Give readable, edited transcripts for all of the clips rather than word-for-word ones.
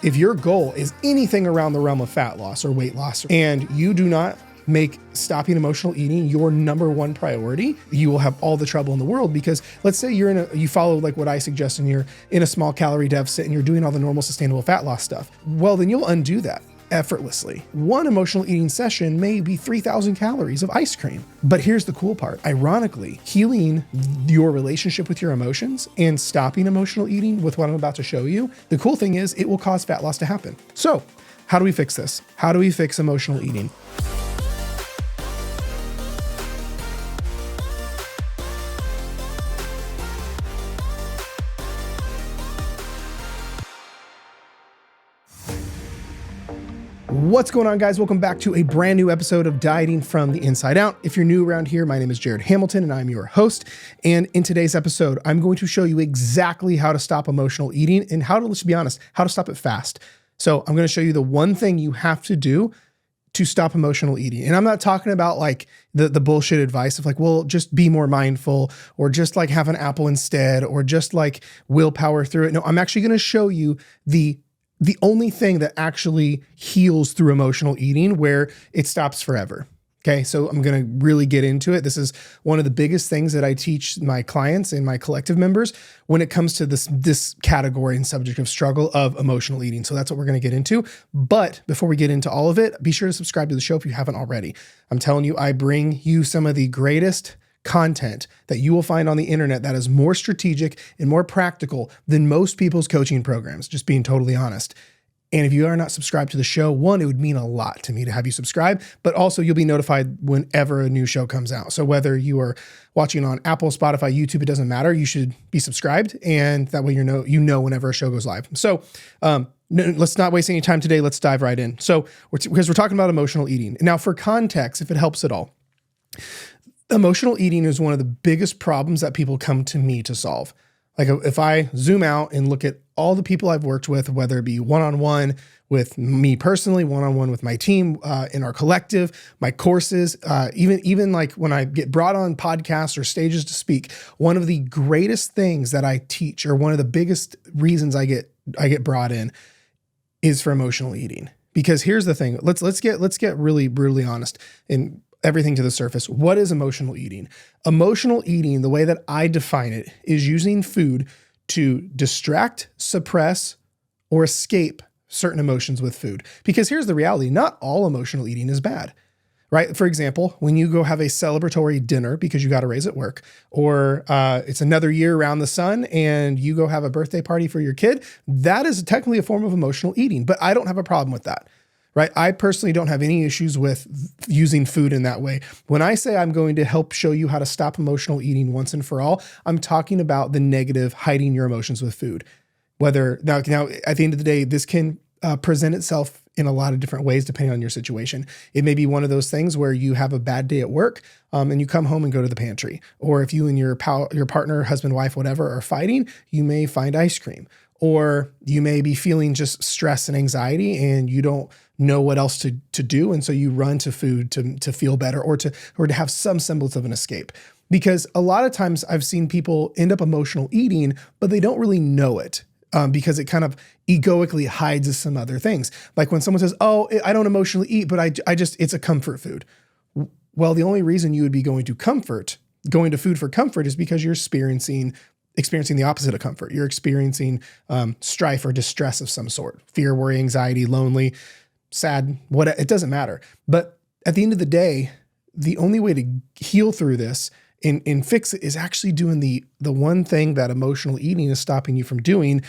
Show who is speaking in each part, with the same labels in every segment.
Speaker 1: If your goal is anything around the realm of fat loss or weight loss, and you do not make stopping emotional eating your number one priority, you will have all the trouble in the world. Because let's say you follow like what I suggest and you're in a small calorie deficit and you're doing all the normal sustainable fat loss stuff. Well, then you'll undo that effortlessly. One emotional eating session may be 3,000 calories of ice cream. But here's the cool part. Ironically, healing your relationship with your emotions and stopping emotional eating with what I'm about to show you, the cool thing is it will cause fat loss to happen. So how do we fix this? How do we fix emotional eating? What's going on, guys? Welcome back to a brand new episode of Dieting from the Inside Out. If you're new around here, my name is Jared Hamilton and I'm your host. And in today's episode, I'm going to show you exactly how to stop emotional eating and how to, let's be honest, how to stop it fast. So I'm going to show you the one thing you have to do to stop emotional eating. And I'm not talking about like the bullshit advice of like, well, just be more mindful or just like have an apple instead or just like willpower through it. No, I'm actually going to show you the only thing that actually heals through emotional eating where it stops forever. Okay. So I'm going to really get into it. This is one of the biggest things that I teach my clients and my collective members when it comes to this category and subject of struggle of emotional eating. So that's what we're going to get into. But before we get into all of it, be sure to subscribe to the show if you haven't already. I'm telling you, I bring you some of the greatest content that you will find on the internet that is more strategic and more practical than most people's coaching programs, just being totally honest. And if you are not subscribed to the show, one, it would mean a lot to me to have you subscribe, but also you'll be notified whenever a new show comes out. So whether you are watching on Apple, Spotify, YouTube, it doesn't matter. You should be subscribed. And that way you know whenever a show goes live. So let's not waste any time today. Let's dive right in. So because we're talking about emotional eating. Now for context, if it helps at all, emotional eating is one of the biggest problems that people come to me to solve. Like if I zoom out and look at all the people I've worked with, whether it be one-on-one with me personally, one-on-one with my team, in our collective, my courses, even like when I get brought on podcasts or stages to speak, one of the greatest things that I teach, or one of the biggest reasons I get brought in, is for emotional eating. Because here's the thing, let's get really brutally honest and everything to the surface. What is emotional eating? Emotional eating, the way that I define it, is using food to distract, suppress, or escape certain emotions with food. Because here's the reality, not all emotional eating is bad, right? For example, when you go have a celebratory dinner because you got a raise at work, or it's another year around the sun and you go have a birthday party for your kid, that is technically a form of emotional eating, but I don't have a problem with that. Right? I personally don't have any issues with using food in that way. When I say I'm going to help show you how to stop emotional eating once and for all, I'm talking about the negative, hiding your emotions with food. Now at the end of the day, this can present itself in a lot of different ways depending on your situation. It may be one of those things where you have a bad day at work and you come home and go to the pantry. Or if you and your partner, husband, wife, whatever, are fighting, you may find ice cream. Or you may be feeling just stress and anxiety and you don't know what else to do. And so you run to food to feel better or to have some semblance of an escape. Because a lot of times I've seen people end up emotional eating, but they don't really know it because it kind of egoically hides some other things. Like when someone says, oh, I don't emotionally eat, but it's a comfort food. Well, the only reason you would be going to food for comfort is because you're experiencing the opposite of comfort. You're experiencing strife or distress of some sort, fear, worry, anxiety, lonely, sad, it doesn't matter. But at the end of the day, the only way to heal through this and fix it is actually doing the one thing that emotional eating is stopping you from doing,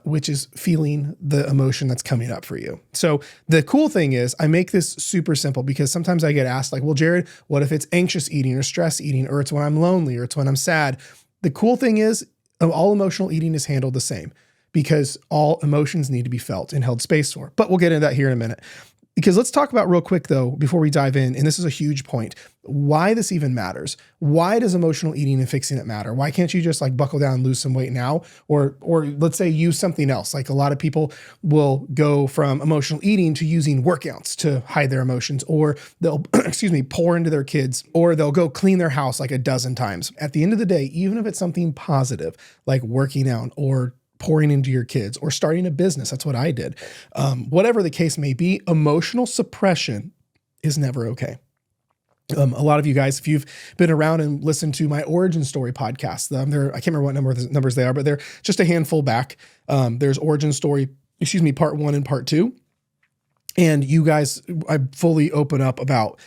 Speaker 1: which is feeling the emotion that's coming up for you. So the cool thing is I make this super simple because sometimes I get asked like, well, Jared, what if it's anxious eating or stress eating, or it's when I'm lonely, or it's when I'm sad? The cool thing is all emotional eating is handled the same because all emotions need to be felt and held space for. But we'll get into that here in a minute. Because let's talk about real quick though, before we dive in, and this is a huge point, why this even matters. Why does emotional eating and fixing it matter? Why can't you just like buckle down and lose some weight now? Or let's say use something else. Like a lot of people will go from emotional eating to using workouts to hide their emotions, or they'll, pour into their kids, or they'll go clean their house like a dozen times. At the end of the day, even if it's something positive, like working out or pouring into your kids or starting a business. That's what I did. Whatever the case may be, emotional suppression is never okay. A lot of you guys, if you've been around and listened to my origin story podcast, I can't remember what numbers they are, but they're just a handful back. There's origin story, part 1 and part 2. And you guys, I fully open up about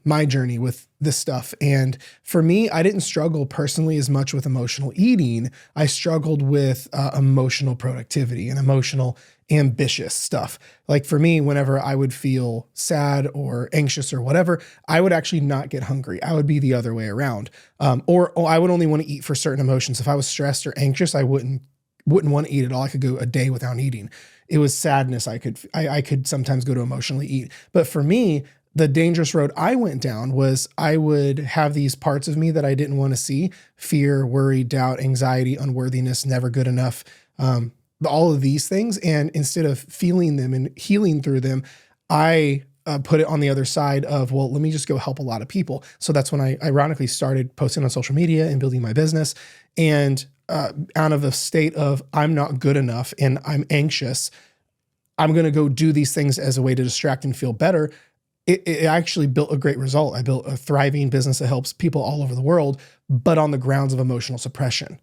Speaker 1: my journey with this stuff. And for me, I didn't struggle personally as much with emotional eating. I struggled with emotional productivity and emotional ambitious stuff. Like for me, whenever I would feel sad or anxious or whatever, I would actually not get hungry. I would be the other way around. Or I would only want to eat for certain emotions. If I was stressed or anxious, I wouldn't want to eat at all. I could go a day without eating. It was sadness. I could sometimes go to emotionally eat. But for me, the dangerous road I went down was I would have these parts of me that I didn't want to see: fear, worry, doubt, anxiety, unworthiness, never good enough, all of these things. And instead of feeling them and healing through them, I put it on the other side of, well, let me just go help a lot of people. So that's when I ironically started posting on social media and building my business. And out of a state of I'm not good enough and I'm anxious, I'm going to go do these things as a way to distract and feel better. It actually built a great result. I built a thriving business that helps people all over the world, but on the grounds of emotional suppression,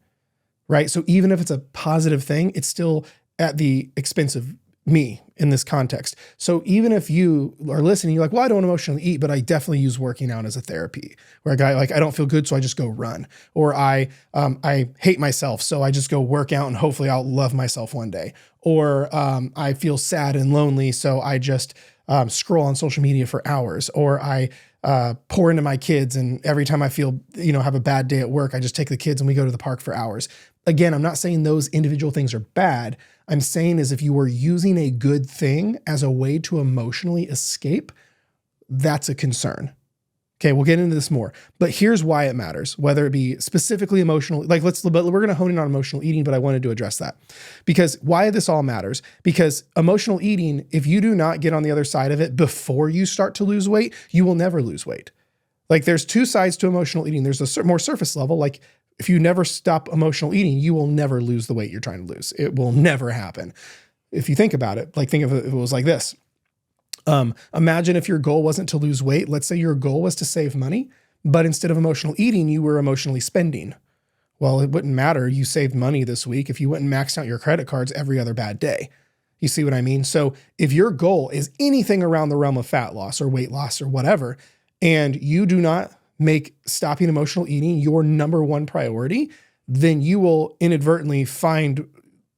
Speaker 1: right? So even if it's a positive thing, it's still at the expense of me in this context. So even if you are listening, you're like, well, I don't emotionally eat, but I definitely use working out as a therapy, where a guy like, I don't feel good, so I just go run. Or I hate myself, so I just go work out and hopefully I'll love myself one day. Or I feel sad and lonely, so I just scroll on social media for hours. Or I pour into my kids, and every time I feel, have a bad day at work, I just take the kids and we go to the park for hours. Again, I'm not saying those individual things are bad. I'm saying is if you are using a good thing as a way to emotionally escape, that's a concern. Okay, we'll get into this more, but here's why it matters, whether it be specifically emotional, but we're going to hone in on emotional eating, but I wanted to address that because why this all matters, because emotional eating, if you do not get on the other side of it before you start to lose weight, you will never lose weight. Like there's two sides to emotional eating. There's a more surface level. Like if you never stop emotional eating, you will never lose the weight you're trying to lose. It will never happen. If you think about it, like think of it, it was like this. Imagine if your goal wasn't to lose weight. Let's say your goal was to save money, but instead of emotional eating, you were emotionally spending. Well, it wouldn't matter. You saved money this week if you went and maxed out your credit cards every other bad day. You see what I mean? So if your goal is anything around the realm of fat loss or weight loss or whatever, and you do not make stopping emotional eating your number one priority, then you will inadvertently find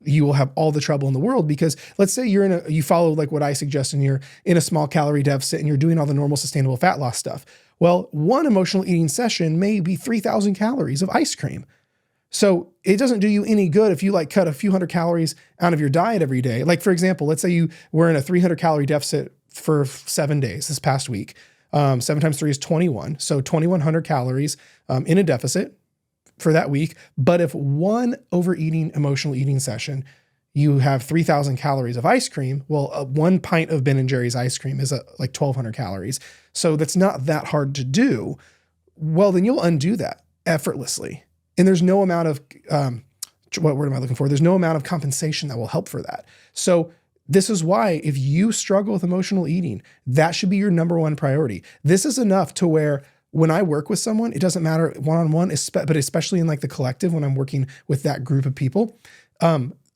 Speaker 1: you will have all the trouble in the world. Because let's say you follow like what I suggest and you're in a small calorie deficit and you're doing all the normal sustainable fat loss stuff. Well, one emotional eating session may be 3,000 calories of ice cream. So it doesn't do you any good if you like cut a few hundred calories out of your diet every day. Like for example, let's say you were in a 300 calorie deficit for 7 days this past week. 7 times 3 is 21. So 2,100 calories in a deficit for that week. But if one overeating, emotional eating session, you have 3,000 calories of ice cream, well, 1 pint of Ben & Jerry's ice cream is like 1,200 calories. So that's not that hard to do. Well, then you'll undo that effortlessly. And there's no amount of, what word am I looking for? There's no amount of compensation that will help for that. So this is why if you struggle with emotional eating, that should be your number one priority. This is enough to where when I work with someone, it doesn't matter one-on-one, but especially in like the collective, when I'm working with that group of people,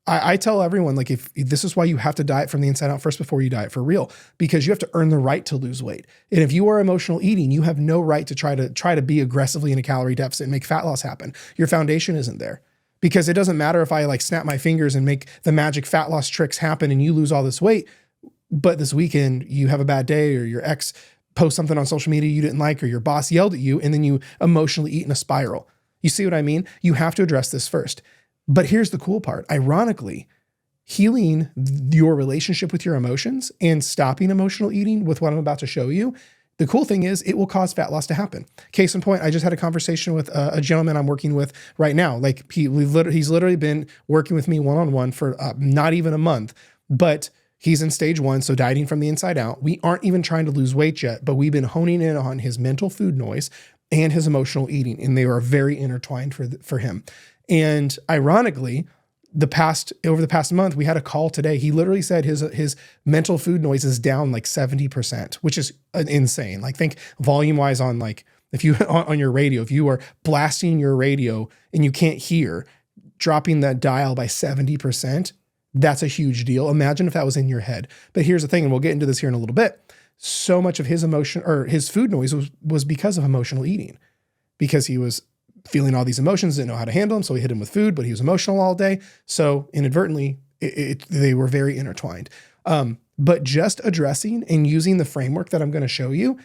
Speaker 1: I tell everyone, like, if this is why you have to diet from the inside out first before you diet for real, because you have to earn the right to lose weight. And if you are emotional eating, you have no right to try to be aggressively in a calorie deficit and make fat loss happen. Your foundation isn't there. Because it doesn't matter if I like snap my fingers and make the magic fat loss tricks happen and you lose all this weight, but this weekend you have a bad day or your ex post something on social media you didn't like, or your boss yelled at you, and then you emotionally eat in a spiral. You see what I mean? You have to address this first. But here's the cool part. Ironically, healing your relationship with your emotions and stopping emotional eating with what I'm about to show you, the cool thing is it will cause fat loss to happen. Case in point, I just had a conversation with a gentleman I'm working with right now. Like he's literally been working with me one-on-one for not even a month, but he's in stage 1, so dieting from the inside out. We aren't even trying to lose weight yet, but we've been honing in on his mental food noise and his emotional eating, and they are very intertwined for him. And ironically, over the past month, we had a call today. He literally said his mental food noise is down like 70%, which is insane. Like think volume wise on like, if you on your radio, if you are blasting your radio and you can't hear, dropping that dial by 70%, that's a huge deal. Imagine if that was in your head. But here's the thing, and we'll get into this here in a little bit. So much of his emotion or his food noise was because of emotional eating, because he was feeling all these emotions, didn't know how to handle them. So he hit him with food, but he was emotional all day. So inadvertently, they were very intertwined. But just addressing and using the framework that I'm going to show you,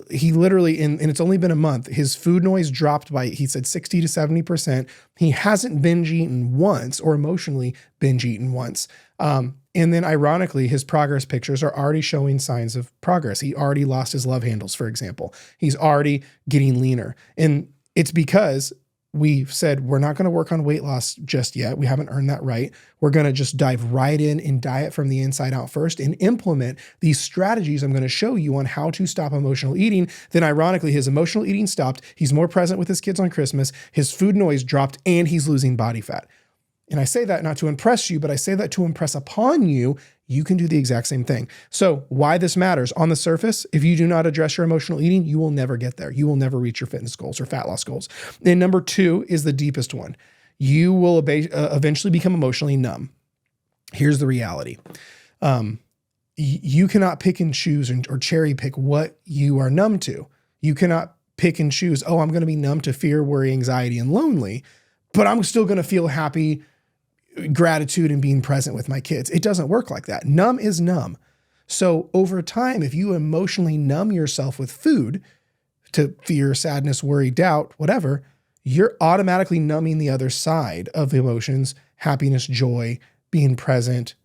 Speaker 1: he literally, and it's only been a month, his food noise dropped by, he said 60 to 70%. He hasn't binge eaten once or emotionally binge eaten once. And then ironically, his progress pictures are already showing signs of progress. He already lost his love handles, for example. He's already getting leaner. And it's because we've said we're not going to work on weight loss just yet. We haven't earned that right. We're going to just dive right in and diet from the inside out first and implement these strategies I'm going to show you on how to stop emotional eating. Then ironically, his emotional eating stopped. He's more present with his kids on Christmas. His food noise dropped and he's losing body fat. And I say that not to impress you, but I say that to impress upon you, you can do the exact same thing. So why this matters on the surface, if you do not address your emotional eating, you will never get there. You will never reach your fitness goals or fat loss goals. And number two is the deepest one. You will eventually become emotionally numb. Here's the reality. You cannot pick and choose or cherry pick what you are numb to. You cannot pick and choose, oh, I'm going to be numb to fear, worry, anxiety, and lonely, but I'm still going to feel happy, gratitude, and being present with my kids. It doesn't work like that. Numb is numb. So over time, if you emotionally numb yourself with food to fear, sadness, worry, doubt, whatever, you're automatically numbing the other side of emotions, happiness, joy, being present,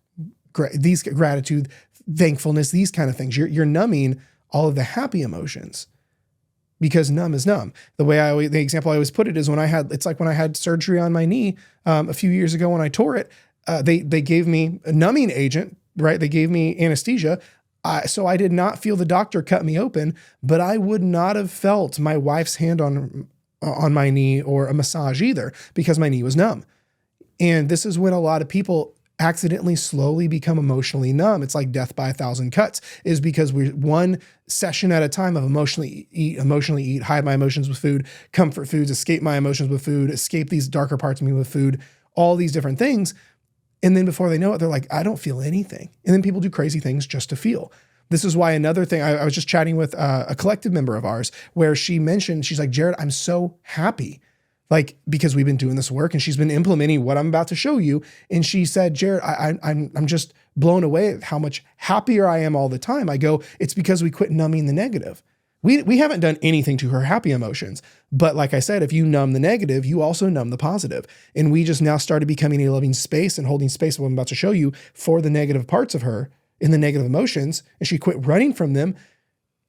Speaker 1: these gratitude, thankfulness, these kind of things. You're numbing all of the happy emotions. Because numb is numb. The example I always put it is it's like when I had surgery on my knee a few years ago when I tore it, they gave me a numbing agent, right? They gave me anesthesia. So I did not feel the doctor cut me open, but I would not have felt my wife's hand on my knee or a massage either because my knee was numb. And this is when a lot of people accidentally slowly become emotionally numb. It's like death by 1,000 cuts, is because we're one session at a time of emotionally eat, hide my emotions with food, comfort foods, escape my emotions with food, escape these darker parts of me with food, all these different things. And then before they know it, they're like, I don't feel anything. And then people do crazy things just to feel. This is why another thing, I was just chatting with a collective member of ours where she mentioned, she's like, Jared, I'm so happy. Like, because we've been doing this work and she's been implementing what I'm about to show you. And she said, Jared, I'm just blown away at how much happier I am all the time. I go, it's because we quit numbing the negative. We haven't done anything to her happy emotions. But like I said, if you numb the negative, you also numb the positive. And we just now started becoming a loving space and holding space, what I'm about to show you, for the negative parts of her in the negative emotions. And she quit running from them.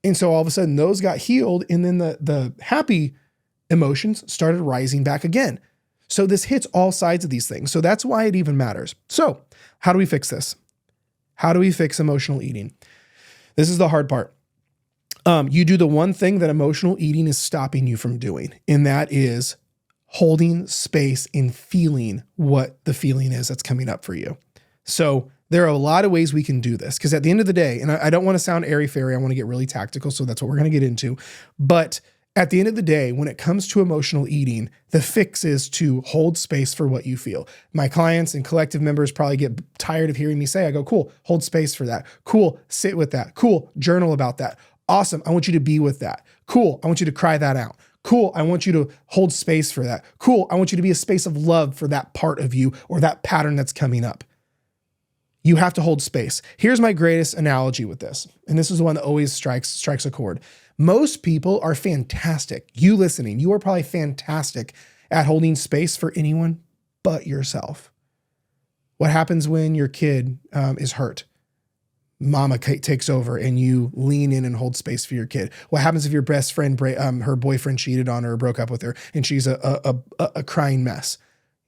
Speaker 1: And so all of a sudden those got healed. And then the happy emotions started rising back again. So this hits all sides of these things. So that's why it even matters. So how do we fix this? How do we fix emotional eating? This is the hard part. You do the one thing that emotional eating is stopping you from doing, and that is holding space and feeling what the feeling is that's coming up for you. So there are a lot of ways we can do this, because at the end of the day, and I don't want to sound airy-fairy, I want to get really tactical, so that's what we're going to get into. But at the end of the day, when it comes to emotional eating, the fix is to hold space for what you feel. My clients and collective members probably get tired of hearing me say, I go, cool, hold space for that. Cool, sit with that. Cool, journal about that. Awesome, I want you to be with that. Cool, I want you to cry that out. Cool, I want you to hold space for that. Cool, I want you to be a space of love for that part of you or that pattern that's coming up. You have to hold space. Here's my greatest analogy with this, and this is the one that always strikes a chord. Most people are fantastic. You listening, you are probably fantastic at holding space for anyone but yourself. What happens when your kid is hurt? Mama takes over and you lean in and hold space for your kid. What happens if your best friend, her boyfriend cheated on her or broke up with her and she's a crying mess?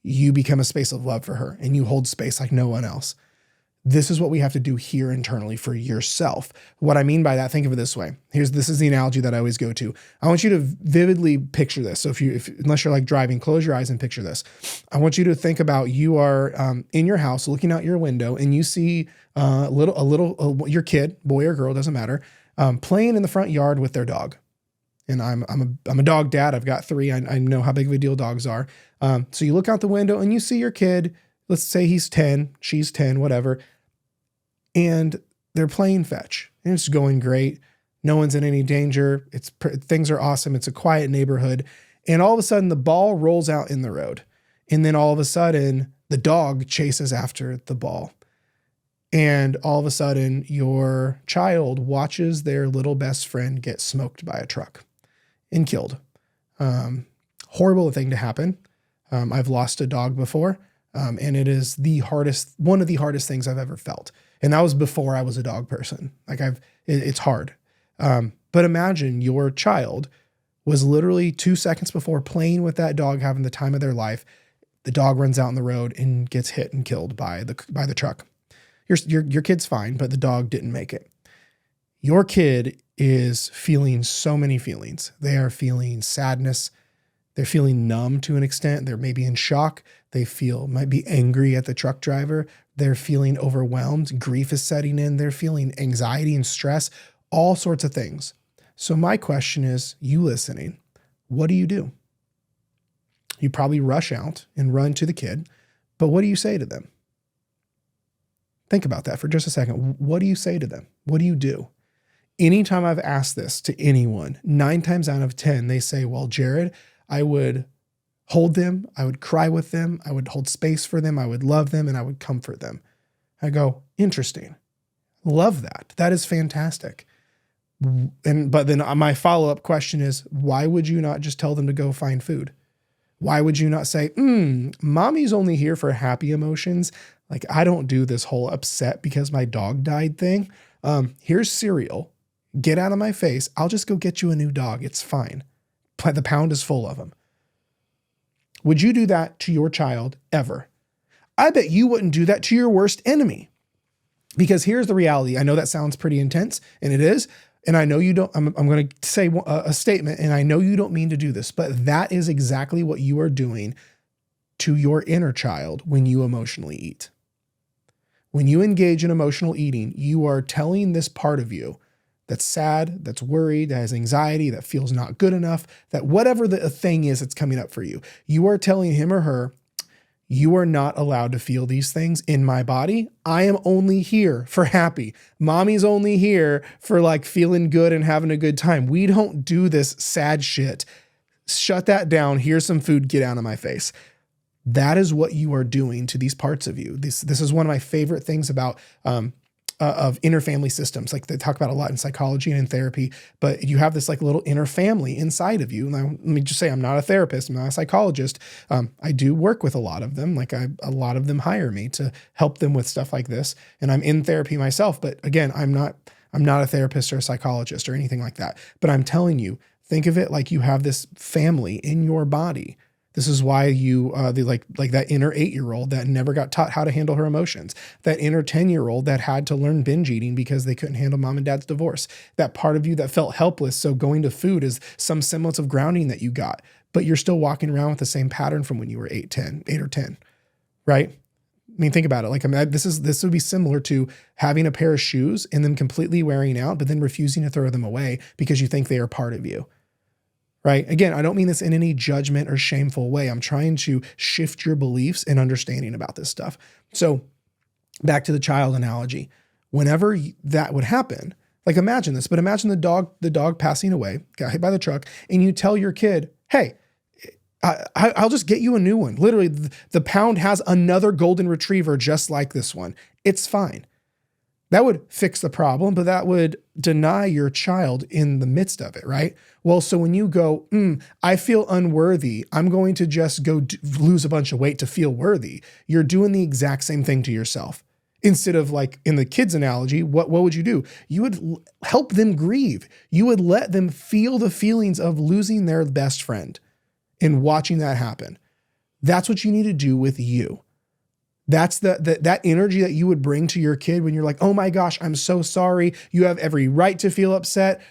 Speaker 1: You become a space of love for her and you hold space like no one else. This is what we have to do here internally for yourself. What I mean by that, think of it this way. This is the analogy that I always go to. I want you to vividly picture this. So unless you're like driving, close your eyes and picture this. I want you to think about you are in your house, looking out your window, and you see your kid, boy or girl, doesn't matter, playing in the front yard with their dog. And I'm a dog dad. I've got 3. I know how big of a deal dogs are. So you look out the window and you see your kid. Let's say he's 10, she's 10, whatever. And they're playing fetch. And it's going great. No one's in any danger. Things are awesome. It's a quiet neighborhood. And all of a sudden the ball rolls out in the road. And then all of a sudden the dog chases after the ball. And all of a sudden your child watches their little best friend get smoked by a truck and killed. Horrible thing to happen. I've lost a dog before. And it is one of the hardest things I've ever felt. And that was before I was a dog person. It's hard. But imagine your child was literally 2 seconds before playing with that dog, having the time of their life. The dog runs out in the road and gets hit and killed by the truck. Your kid's fine, but the dog didn't make it. Your kid is feeling so many feelings. They are feeling sadness. They're feeling numb to an extent. They're maybe in shock. They might be angry at the truck driver. They're feeling overwhelmed. Grief is setting in. They're feeling anxiety and stress, all sorts of things. So my question is, you listening, what do you do? You probably rush out and run to the kid, but what do you say to them? Think about that for just a second. What do you say to them? What do you do? Anytime I've asked this to anyone, 9 times out of 10, they say, well, Jared, I would hold them. I would cry with them. I would hold space for them. I would love them and I would comfort them. I go, interesting. Love that. That is fantastic. But then my follow-up question is, why would you not just tell them to go find food? Why would you not say, mommy's only here for happy emotions. Like, I don't do this whole upset because my dog died thing. Here's cereal. Get out of my face. I'll just go get you a new dog. It's fine. The pound is full of them. Would you do that to your child ever? I bet you wouldn't do that to your worst enemy. Because here's the reality. I know that sounds pretty intense, and it is. And I know you don't, I'm going to say a statement, and I know you don't mean to do this, but that is exactly what you are doing to your inner child when you emotionally eat. When you engage in emotional eating, you are telling this part of you that's sad, that's worried, that has anxiety, that feels not good enough, that whatever the thing is that's coming up for you, you are telling him or her, you are not allowed to feel these things in my body. I am only here for happy. Mommy's only here for like feeling good and having a good time. We don't do this sad shit. Shut that down. Here's some food. Get out of my face. That is what you are doing to these parts of you. This is one of my favorite things about of inner family systems. Like they talk about a lot in psychology and in therapy, but you have this like little inner family inside of you. Now, let me just say, I'm not a therapist. I'm not a psychologist. I do work with a lot of them. Like a lot of them hire me to help them with stuff like this. And I'm in therapy myself. But again, I'm not a therapist or a psychologist or anything like that. But I'm telling you, think of it like you have this family in your body. This is why you, like that inner 8-year-old that never got taught how to handle her emotions, that inner 10-year-old that had to learn binge eating because they couldn't handle mom and dad's divorce, that part of you that felt helpless. So going to food is some semblance of grounding that you got, but you're still walking around with the same pattern from when you were 8 or 10, right? I mean, think about it. Like, this would be similar to having a pair of shoes and them completely wearing out, but then refusing to throw them away because you think they are part of you. Right? Again, I don't mean this in any judgment or shameful way. I'm trying to shift your beliefs and understanding about this stuff. So back to the child analogy. Whenever that would happen, like imagine this, but imagine the dog passing away, got hit by the truck, and you tell your kid, hey, I'll just get you a new one. Literally, the pound has another golden retriever just like this one. It's fine. That would fix the problem, but that would deny your child in the midst of it, right? Well, so when you go, I feel unworthy, I'm going to just go lose a bunch of weight to feel worthy, you're doing the exact same thing to yourself. Instead of like in the kids analogy, what would you do? You would help them grieve. You would let them feel the feelings of losing their best friend and watching that happen. That's what you need to do with you. That's that energy that you would bring to your kid when you're like, oh my gosh, I'm so sorry. You have every right to feel upset.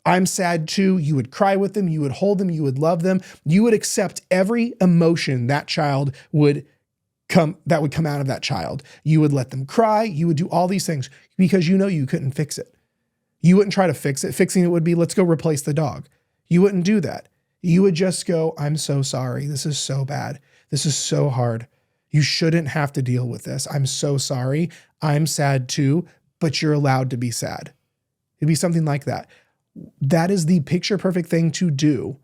Speaker 1: I'm sad too. You would cry with them. You would hold them. You would love them. You would accept every emotion that would come out of that child. You would let them cry. You would do all these things because you know you couldn't fix it. You wouldn't try to fix it. Fixing it would be, let's go replace the dog. You wouldn't do that. You would just go, I'm so sorry. This is so bad. This is so hard. You shouldn't have to deal with this. I'm so sorry. I'm sad too, but you're allowed to be sad. It'd be something like that. That is the picture perfect thing to do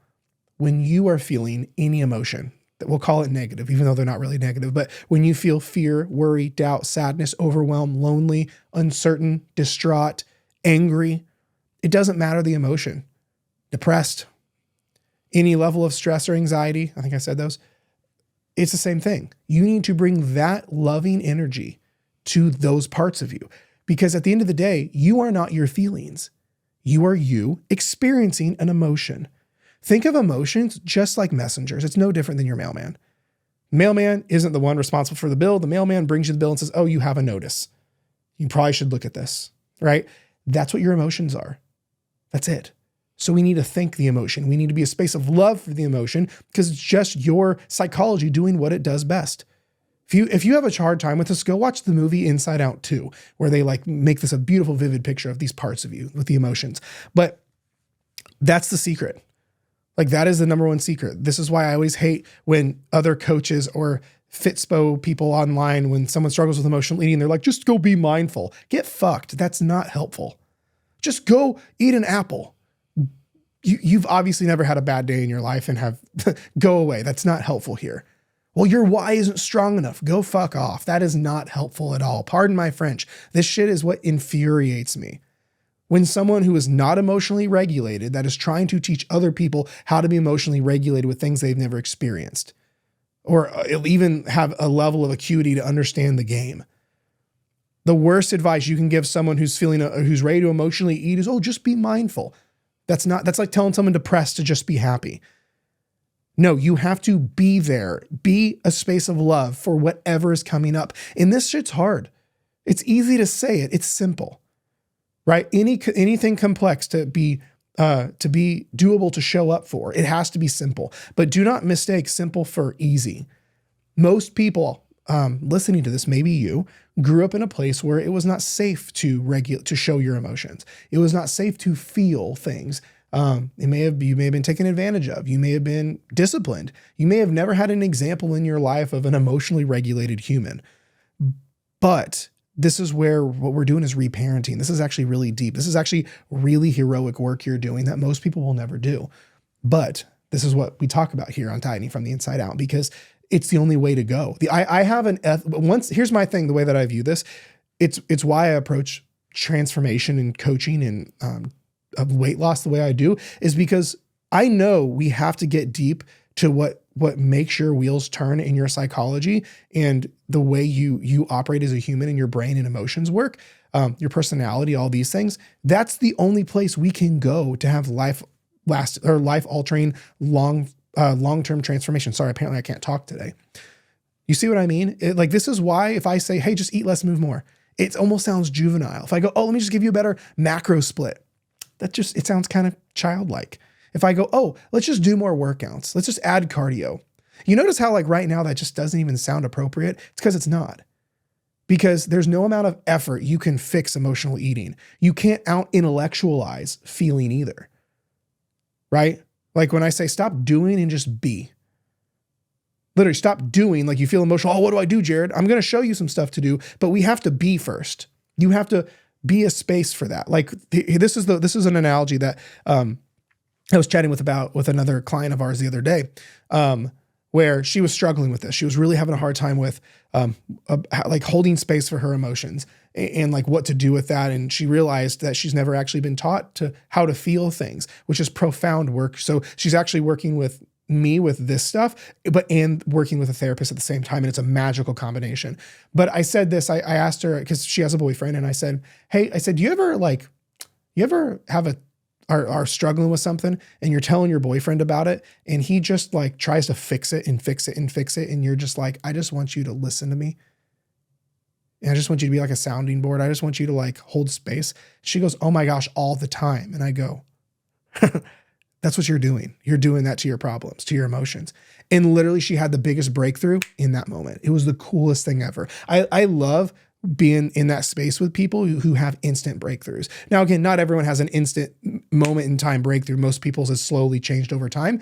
Speaker 1: when you are feeling any emotion. We'll call it negative, even though they're not really negative. But when you feel fear, worry, doubt, sadness, overwhelmed, lonely, uncertain, distraught, angry, it doesn't matter the emotion. Depressed, any level of stress or anxiety, I think I said those, it's the same thing. You need to bring that loving energy to those parts of you, because at the end of the day, you are not your feelings. You are you experiencing an emotion. Think of emotions just like messengers. It's no different than your mailman. Mailman isn't the one responsible for the bill. The mailman brings you the bill and says, oh, you have a notice. You probably should look at this, right? That's what your emotions are. That's it. So we need to think the emotion. We need to be a space of love for the emotion because it's just your psychology doing what it does best. If you have a hard time with this, go watch the movie Inside Out 2, where they like make this a beautiful, vivid picture of these parts of you with the emotions. But that's the secret. Like that is the number one secret. This is why I always hate when other coaches or Fitspo people online, when someone struggles with emotional eating, they're like, just go be mindful. Get fucked. That's not helpful. Just go eat an apple. You've obviously never had a bad day in your life and have go away. That's not helpful here. Well, your why isn't strong enough. Go fuck off. That is not helpful at all. Pardon my French. This shit is what infuriates me. When someone who is not emotionally regulated, that is trying to teach other people how to be emotionally regulated with things they've never experienced, or even have a level of acuity to understand the game. The worst advice you can give someone who's who's ready to emotionally eat is, oh, just be mindful. That's like telling someone depressed to just be happy. No, you have to be there. Be a space of love for whatever is coming up. And this shit's hard. It's easy to say it. It's simple, right? Anything complex to be doable to show up for, it has to be simple. But do not mistake simple for easy. Most people listening to this, maybe you, grew up in a place where it was not safe to show your emotions. It was not safe to feel things. You may have been taken advantage of. You may have been disciplined. You may have never had an example in your life of an emotionally regulated human. But this is where what we're doing is reparenting. This is actually really deep. This is actually really heroic work you're doing that most people will never do. But this is what we talk about here on Dieting from the Inside Out, because it's the only way to go. Here's my thing, the way that I view this, it's why I approach transformation and coaching and of weight loss the way I do, is because I know we have to get deep to what makes your wheels turn in your psychology and the way you operate as a human and your brain and emotions work, your personality, all these things. That's the only place we can go to have life-altering, long-term transformation. Sorry, apparently I can't talk today. You see what I mean? This is why if I say, hey, just eat less, move more, it almost sounds juvenile. If I go, oh, let me just give you a better macro split, it sounds kind of childlike. If I go, oh, let's just do more workouts, let's just add cardio. You notice how right now that just doesn't even sound appropriate? It's because it's not. Because there's no amount of effort you can fix emotional eating. You can't out-intellectualize feeling either, right? Like when I say stop doing and just be. Literally stop doing like you feel emotional. Oh, what do I do, Jared? I'm going to show you some stuff to do, but we have to be first. You have to be a space for that. Like this is an analogy that I was chatting with another client of ours the other day, where she was struggling with this. She was really having a hard time with holding space for her emotions and like what to do with that. And she realized that she's never actually been taught how to feel things, which is profound work. So she's actually working with me with this stuff, and working with a therapist at the same time. And it's a magical combination. But I said this, I asked her, because she has a boyfriend, and I said, hey, do you ever are struggling with something and you're telling your boyfriend about it and he just tries to fix it and fix it and fix it. And you're just like, I just want you to listen to me. And I just want you to be like a sounding board. I just want you to like hold space. She goes, oh my gosh, all the time. And I go, that's what you're doing. You're doing that to your problems, to your emotions. And literally she had the biggest breakthrough in that moment. It was the coolest thing ever. I love being in that space with people who have instant breakthroughs. Now, again, not everyone has an instant moment in time breakthrough. Most people's has slowly changed over time.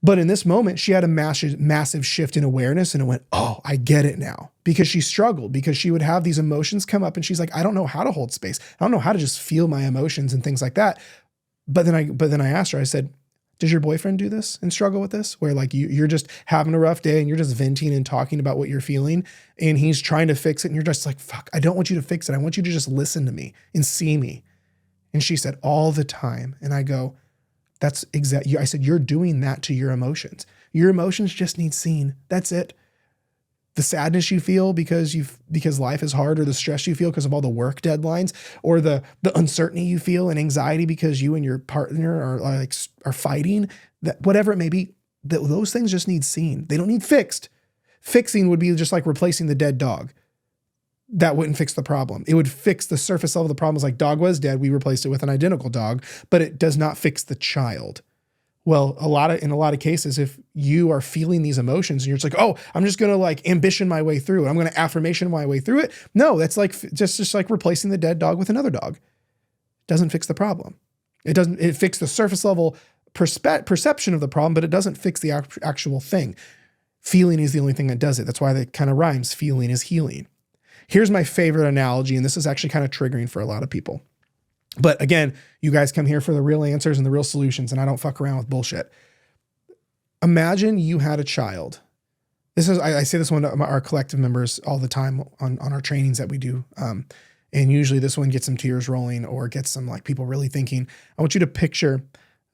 Speaker 1: But in this moment, she had a massive shift in awareness, and it went, oh, I get it now. Because she struggled, because she would have these emotions come up and she's like, I don't know how to hold space. I don't know how to just feel my emotions and things like that. But then I asked her, I said, does your boyfriend do this and struggle with this? Where like you're just having a rough day and you're just venting and talking about what you're feeling and he's trying to fix it and you're just like, fuck, I don't want you to fix it. I want you to just listen to me and see me. And she said, all the time. And I go, that's exactly, I said, you're doing that to your emotions. Your emotions just need seen. That's it. The sadness you feel because life is hard, or the stress you feel because of all the work deadlines, or the uncertainty you feel and anxiety because you and your partner are fighting, that whatever it may be, those things just need seen. They don't need fixed. Fixing would be just like replacing the dead dog. That wouldn't fix the problem. It would fix the surface level of the problem. Is like dog was dead. We replaced it with an identical dog, but it does not fix the child. Well, in a lot of cases, if you are feeling these emotions and you're just like, oh, I'm just going to like ambition my way through it. I'm going to affirmation my way through it. No, that's like just like replacing the dead dog with another dog. Doesn't fix the problem. It fixes the surface level perception of the problem, but it doesn't fix the actual thing. Feeling is the only thing that does it. That's why that kind of rhymes. Feeling is healing. Here's my favorite analogy, and this is actually kind of triggering for a lot of people. But again, you guys come here for the real answers and the real solutions, and I don't fuck around with bullshit. Imagine you had a child. I say this one to our collective members all the time on our trainings that we do. And usually this one gets some tears rolling or gets some like people really thinking. I want you to picture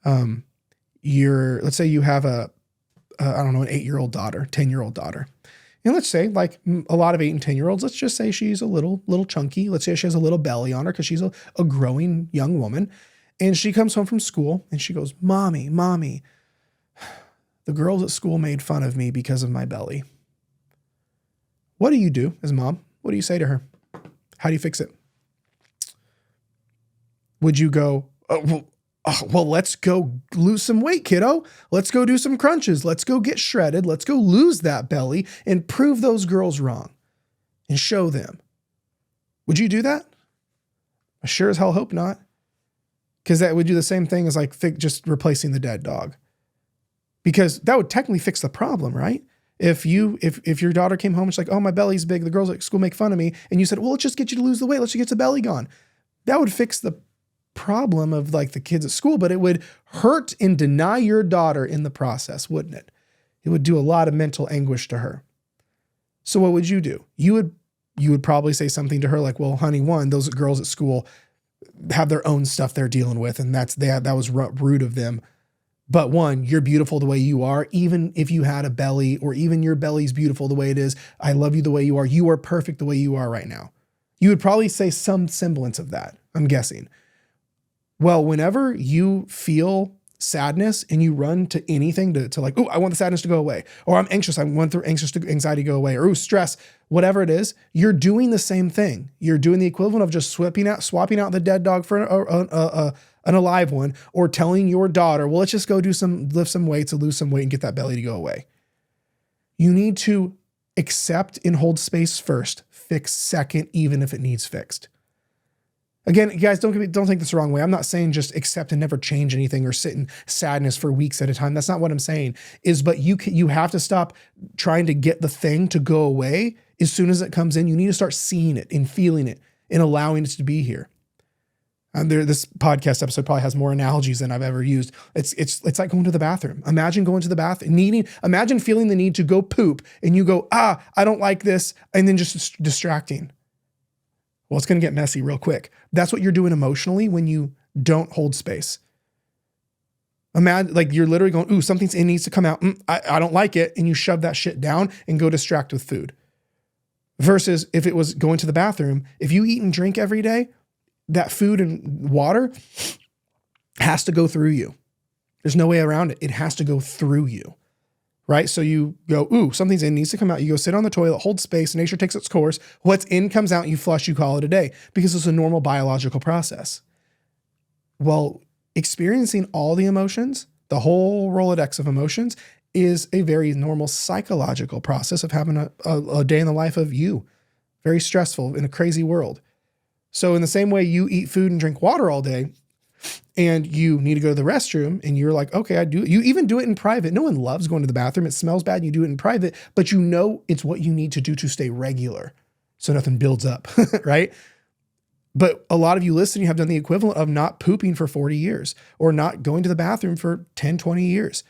Speaker 1: let's say you have an 8-year-old daughter, 10-year-old daughter. And let's say like a lot of 8 and 10-year-olds, let's just say she's a little chunky. Let's say she has a little belly on her because she's a growing young woman. And she comes home from school and she goes, Mommy, the girls at school made fun of me because of my belly. What do you do as mom? What do you say to her? How do you fix it? Would you go, well, let's go lose some weight, kiddo. Let's go do some crunches. Let's go get shredded. Let's go lose that belly and prove those girls wrong and show them. Would you do that? I sure as hell hope not. Because that would do the same thing as like just replacing the dead dog. Because that would technically fix the problem, right? If your daughter came home and she's like, oh, my belly's big, the girls at school make fun of me, and you said, well, let's just get you to lose the weight. Let's just get the belly gone. That would fix the problem of like the kids at school, but it would hurt and deny your daughter in the process, wouldn't it? It would do a lot of mental anguish to her. So what would you do? You would probably say something to her like, well, honey, those girls at school have their own stuff they're dealing with, and that was rude of them. But you're beautiful the way you are, even if you had a belly, or even your belly's beautiful the way it is. I love you the way you are. You are perfect the way you are right now. You would probably say some semblance of that, I'm guessing. Well, whenever you feel sadness and you run to anything to like, oh, I want the sadness to go away, or I'm anxious, I want the anxiety to go away, or stress, whatever it is, you're doing the same thing. You're doing the equivalent of just swapping out the dead dog for an alive one, or telling your daughter, well, let's just go lift some weights, to lose some weight and get that belly to go away. You need to accept and hold space first, fix second, even if it needs fixed. Again, guys, don't take this the wrong way. I'm not saying just accept and never change anything or sit in sadness for weeks at a time. That's not what I'm saying. But you have to stop trying to get the thing to go away as soon as it comes in. You need to start seeing it and feeling it and allowing it to be here. This podcast episode probably has more analogies than I've ever used. It's like going to the bathroom. Imagine going to the bathroom, imagine feeling the need to go poop, and you go, I don't like this, and then just distracting. Well, it's going to get messy real quick. That's what you're doing emotionally when you don't hold space. Imagine like you're literally going, it needs to come out. I don't like it. And you shove that shit down and go distract with food. Versus if it was going to the bathroom, if you eat and drink every day, that food and water has to go through you. There's no way around it. It has to go through you. right? So you go, ooh, something's in, needs to come out. You go sit on the toilet, hold space, nature takes its course. What's in comes out, you flush, you call it a day because it's a normal biological process. Well, experiencing all the emotions, the whole Rolodex of emotions, is a very normal psychological process of having a day in the life of you. Very stressful in a crazy world. So in the same way you eat food and drink water all day and you need to go to the restroom and you're like, okay, I do. You even do it in private. No one loves going to the bathroom. It smells bad. And you do it in private, but you know it's what you need to do to stay regular so nothing builds up, right? But a lot of you listening have done the equivalent of not pooping for 40 years or not going to the bathroom for 10, 20 years.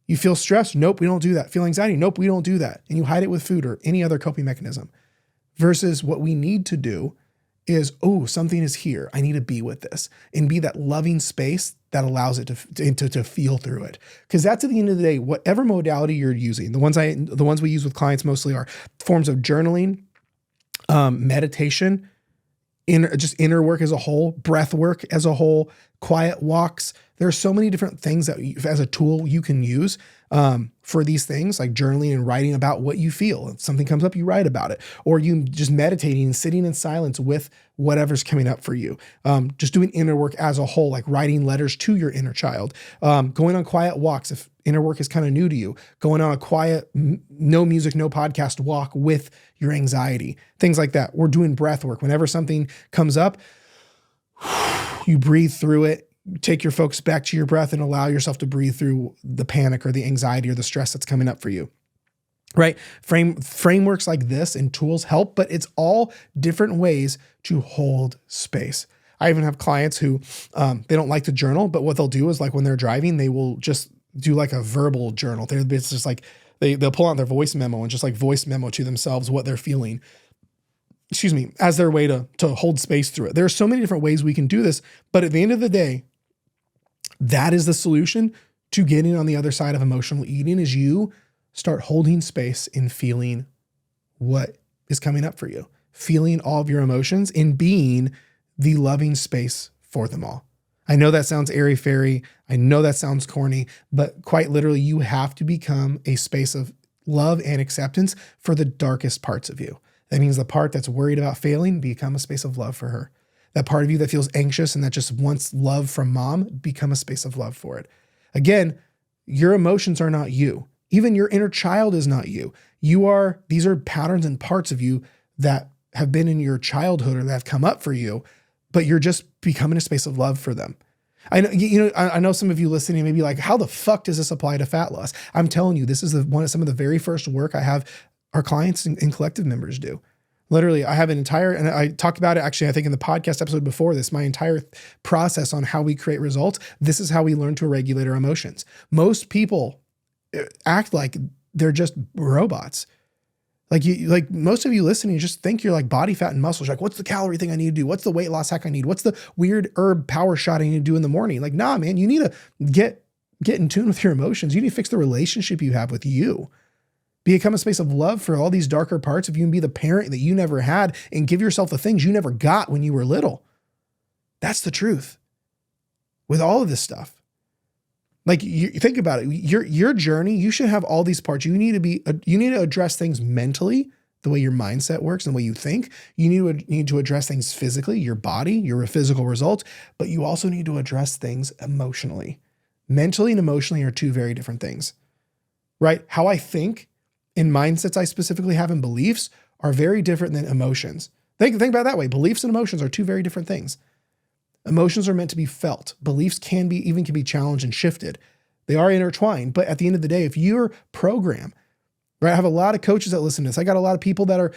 Speaker 1: You feel stressed? Nope, we don't do that. Feel anxiety? Nope, we don't do that. And you hide it with food or any other coping mechanism. Versus what we need to do is, oh, something is here. I need to be with this and be that loving space that allows it to feel through it. Because that's at the end of the day, whatever modality you're using, the ones we use with clients mostly are forms of journaling, meditation, just inner work as a whole, breath work as a whole, quiet walks. There are so many different things that as a tool you can use for these things, like journaling and writing about what you feel. If something comes up, you write about it, or you just meditating and sitting in silence with whatever's coming up for you. Just doing inner work as a whole, like writing letters to your inner child, going on quiet walks. If inner work is kind of new to you, going on a quiet, no music, no podcast walk with your anxiety, things like that. We're doing breath work. Whenever something comes up, you breathe through it. Take your focus back to your breath and allow yourself to breathe through the panic or the anxiety or the stress that's coming up for you, right? Frameworks like this and tools help, but it's all different ways to hold space. I even have clients who, they don't like to journal, but what they'll do is like when they're driving, they will just do like a verbal journal. It's just like, they'll pull out their voice memo and just like voice memo to themselves what they're feeling, as their way to hold space through it. There are so many different ways we can do this, but at the end of the day, that is the solution to getting on the other side of emotional eating is you start holding space and feeling what is coming up for you, feeling all of your emotions and being the loving space for them all. I know that sounds airy-fairy. I know that sounds corny, but quite literally, you have to become a space of love and acceptance for the darkest parts of you. That means the part that's worried about failing, become a space of love for her. That part of you that feels anxious and that just wants love from mom, become a space of love for it. Again, your emotions are not you. Even your inner child is not you. These are patterns and parts of you that have been in your childhood or that have come up for you, but you're just becoming a space of love for them. I know some of you listening may be like, how the fuck does this apply to fat loss? I'm telling you, this is some of the very first work I have our clients and collective members do. Literally, I have and I talked about it actually, I think in the podcast episode before this, my entire process on how we create results. This is how we learn to regulate our emotions. Most people act like they're just robots. Like most of you listening, you just think you're like body fat and muscles. You're like, what's the calorie thing I need to do? What's the weight loss hack I need? What's the weird herb power shot I need to do in the morning? Like, nah, man, you need to get in tune with your emotions. You need to fix the relationship you have with you. Become a space of love for all these darker parts of you and be the parent that you never had and give yourself the things you never got when you were little. That's the truth with all of this stuff. Like you think about it, your journey, you should have all these parts. You need to address things mentally, the way your mindset works and the way you think. You need to address things physically, your body, your physical results, but you also need to address things emotionally. Mentally and emotionally are two very different things, right? How I think and mindsets I specifically have and beliefs are very different than emotions. Think about it that way. Beliefs and emotions are two very different things. Emotions are meant to be felt. Beliefs can be challenged and shifted. They are intertwined, but at the end of the day, if you're programmed, right? I have a lot of coaches that listen to this. I got a lot of people that are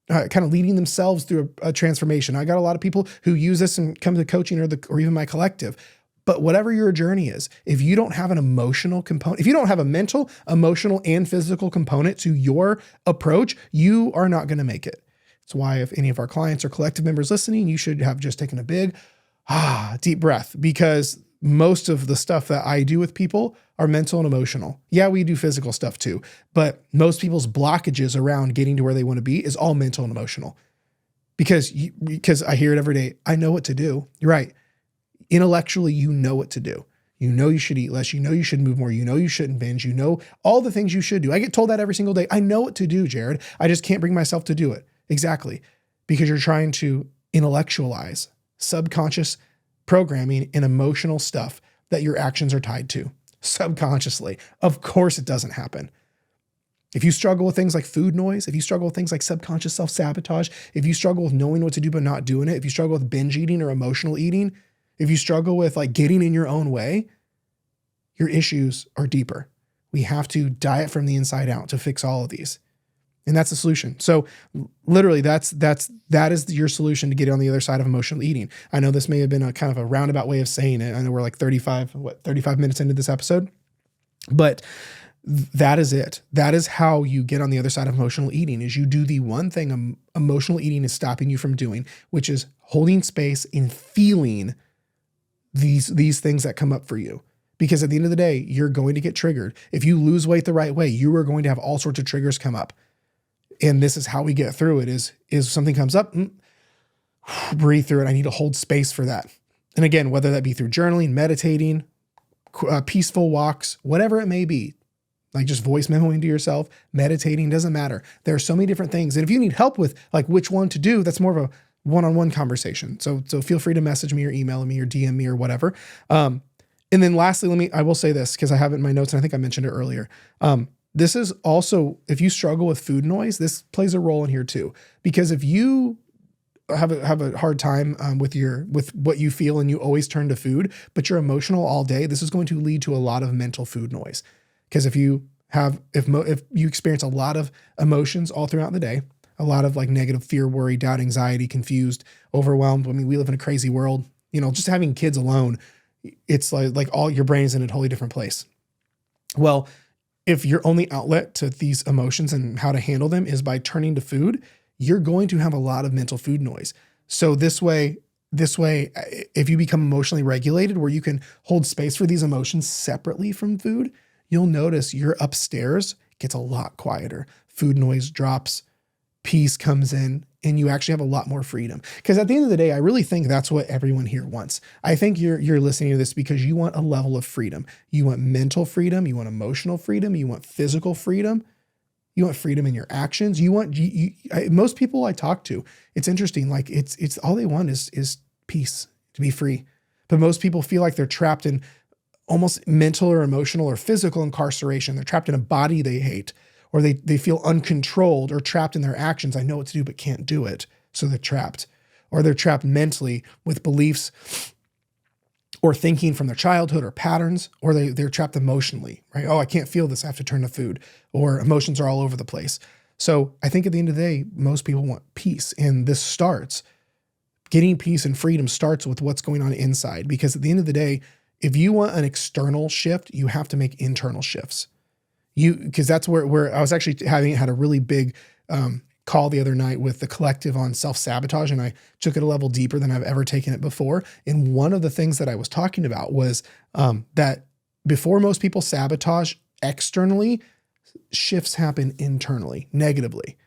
Speaker 1: kind of leading themselves through a transformation. I got a lot of people who use this and come to coaching or even my collective. But whatever your journey is, if you don't have an emotional component, if you don't have a mental, emotional, and physical component to your approach, you are not going to make it. That's why if any of our clients or collective members listening, you should have just taken a big, deep breath, because most of the stuff that I do with people are mental and emotional. Yeah, we do physical stuff too, but most people's blockages around getting to where they want to be is all mental and emotional. Because I hear it every day. I know what to do. You're right. Intellectually, you know what to do. You know you should eat less. You know you should move more. You know you shouldn't binge. You know all the things you should do. I get told that every single day. I know what to do, Jared. I just can't bring myself to do it. Exactly. Because you're trying to intellectualize subconscious programming and emotional stuff that your actions are tied to subconsciously. Of course it doesn't happen. If you struggle with things like food noise, if you struggle with things like subconscious self-sabotage, if you struggle with knowing what to do but not doing it, if you struggle with binge eating or emotional eating, if you struggle with like getting in your own way, your issues are deeper. We have to diet from the inside out to fix all of these. And that's the solution. So literally that is your solution to get on the other side of emotional eating. I know this may have been a kind of a roundabout way of saying it. I know we're like 35 minutes into this episode, but that is it. That is how you get on the other side of emotional eating, is you do the one thing emotional eating is stopping you from doing, which is holding space and feeling these things that come up for you. Because at the end of the day, you're going to get triggered. If you lose weight the right way, you are going to have all sorts of triggers come up. And this is how we get through it is something comes up, breathe through it. I need to hold space for that. And again, whether that be through journaling, meditating, peaceful walks, whatever it may be, like just voice memoing to yourself, meditating, doesn't matter. There are so many different things. And if you need help with like which one to do, that's more of a one-on-one conversation. So feel free to message me or email me or DM me or whatever. And then lastly, I will say this because I have it in my notes and I think I mentioned it earlier. This is also, if you struggle with food noise, this plays a role in here too. Because if you have a hard time with what you feel and you always turn to food, but you're emotional all day, this is going to lead to a lot of mental food noise. Because if you experience a lot of emotions all throughout the day, a lot of like negative fear, worry, doubt, anxiety, confused, overwhelmed. I mean, we live in a crazy world. You know, just having kids alone, it's like all your brain is in a totally different place. Well, if your only outlet to these emotions and how to handle them is by turning to food, you're going to have a lot of mental food noise. So this way, if you become emotionally regulated, where you can hold space for these emotions separately from food, you'll notice your upstairs gets a lot quieter. Food noise drops, peace comes in, and you actually have a lot more freedom. Because at the end of the day, I really think that's what everyone here wants. I think you're listening to this because you want a level of freedom. You want mental freedom. You want emotional freedom. You want physical freedom. You want freedom in your actions. Most people I talk to, it's interesting. Like it's all they want is peace, to be free. But most people feel like they're trapped in almost mental or emotional or physical incarceration. They're trapped in a body they hate, or they feel uncontrolled or trapped in their actions. I know what to do, but can't do it. So they're trapped, or they're trapped mentally with beliefs or thinking from their childhood or patterns, or they're trapped emotionally, right? Oh, I can't feel this. I have to turn to food, or emotions are all over the place. So I think at the end of the day, most people want peace. And getting peace and freedom starts with what's going on inside. Because at the end of the day, if you want an external shift, you have to make internal shifts. Because that's where I was actually had a really big call the other night with the collective on self-sabotage, and I took it a level deeper than I've ever taken it before. And one of the things that I was talking about was that before most people sabotage externally, shifts happen internally, negatively,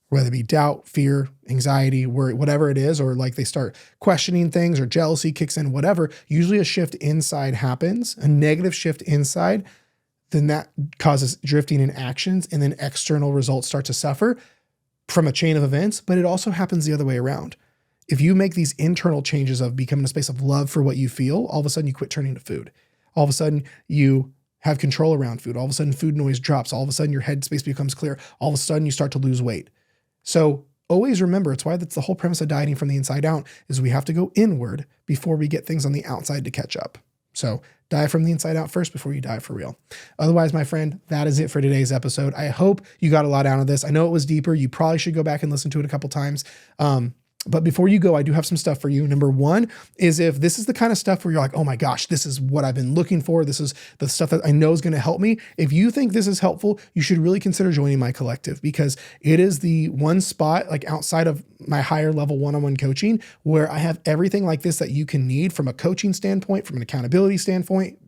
Speaker 1: whether it be doubt, fear, anxiety, worry, whatever it is, or like they start questioning things or jealousy kicks in, whatever. Usually a shift inside happens, a negative shift inside, then that causes drifting in actions, and then external results start to suffer from a chain of events. But it also happens the other way around. If you make these internal changes of becoming a space of love for what you feel, all of a sudden you quit turning to food. All of a sudden you have control around food. All of a sudden food noise drops. All of a sudden your headspace becomes clear. All of a sudden you start to lose weight. So always remember, it's why that's the whole premise of dieting from the inside out, is we have to go inward before we get things on the outside to catch up. So diet from the inside out first before you diet for real. Otherwise, my friend, that is it for today's episode. I hope you got a lot out of this. I know it was deeper. You probably should go back and listen to it a couple times. But before you go, I do have some stuff for you. Number one is, if this is the kind of stuff where you're like, oh my gosh, this is what I've been looking for. This is the stuff that I know is going to help me. If you think this is helpful, you should really consider joining my collective, because it is the one spot, like outside of my higher level one-on-one coaching, where I have everything like this that you can need from a coaching standpoint, from an accountability standpoint,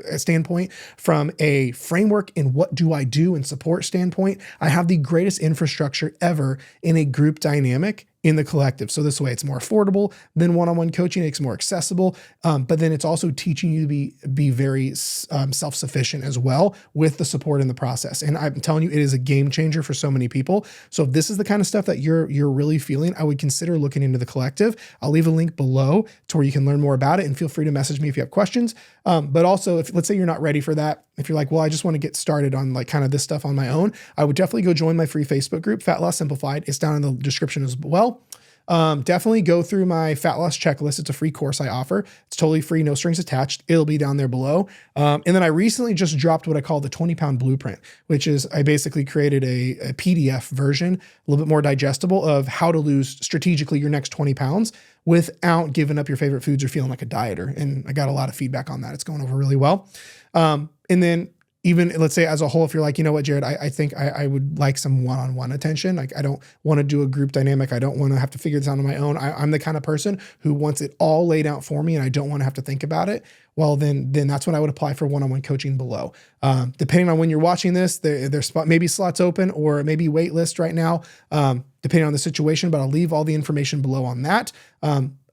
Speaker 1: from a framework and what do I do and support standpoint. I have the greatest infrastructure ever in a group dynamic in the collective. So this way it's more affordable than one-on-one coaching. It's more accessible. But then it's also teaching you to be very self-sufficient as well with the support in the process. And I'm telling you, it is a game changer for so many people. So if this is the kind of stuff that you're really feeling, I would consider looking into the collective. I'll leave a link below to where you can learn more about it, and feel free to message me if you have questions. But also, if let's say you're not ready for that, if you're like, well, I just want to get started on like kind of this stuff on my own, I would definitely go join my free Facebook group, Fat Loss Simplified. It's down in the description as well. Definitely go through my fat loss checklist. It's a free course I offer. It's totally free, no strings attached. It'll be down there below. And then I recently just dropped what I call the 20-pound blueprint, which is I basically created a PDF version, a little bit more digestible, of how to lose strategically your next 20 pounds without giving up your favorite foods or feeling like a dieter. And I got a lot of feedback on that. It's going over really well. And then even let's say as a whole, if you're like, you know what, Jared, I think I would like some one-on-one attention. Like I don't want to do a group dynamic. I don't want to have to figure this out on my own. I'm the kind of person who wants it all laid out for me and I don't want to have to think about it. Well, then that's when I would apply for one-on-one coaching below. Depending on when you're watching this, there's maybe slots open or maybe wait list right now, depending on the situation, but I'll leave all the information below on that.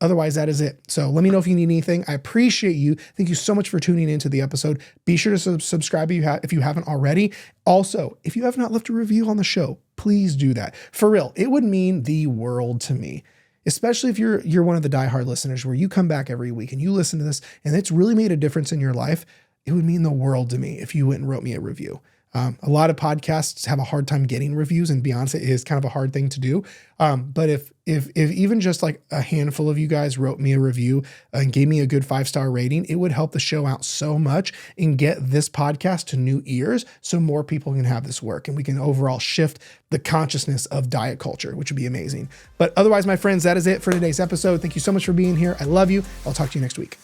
Speaker 1: Otherwise, that is it. So let me know if you need anything. I appreciate you. Thank you so much for tuning into the episode. Be sure to subscribe if you haven't already. Also, if you have not left a review on the show, please do that. For real, it would mean the world to me. Especially if you're one of the diehard listeners where you come back every week and you listen to this and it's really made a difference in your life. It would mean the world to me if you went and wrote me a review. A lot of podcasts have a hard time getting reviews, and to be honest, it is kind of a hard thing to do. But if even just like a handful of you guys wrote me a review and gave me a good 5-star rating, it would help the show out so much and get this podcast to new ears so more people can have this work and we can overall shift the consciousness of diet culture, which would be amazing. But otherwise, my friends, that is it for today's episode. Thank you so much for being here. I love you. I'll talk to you next week.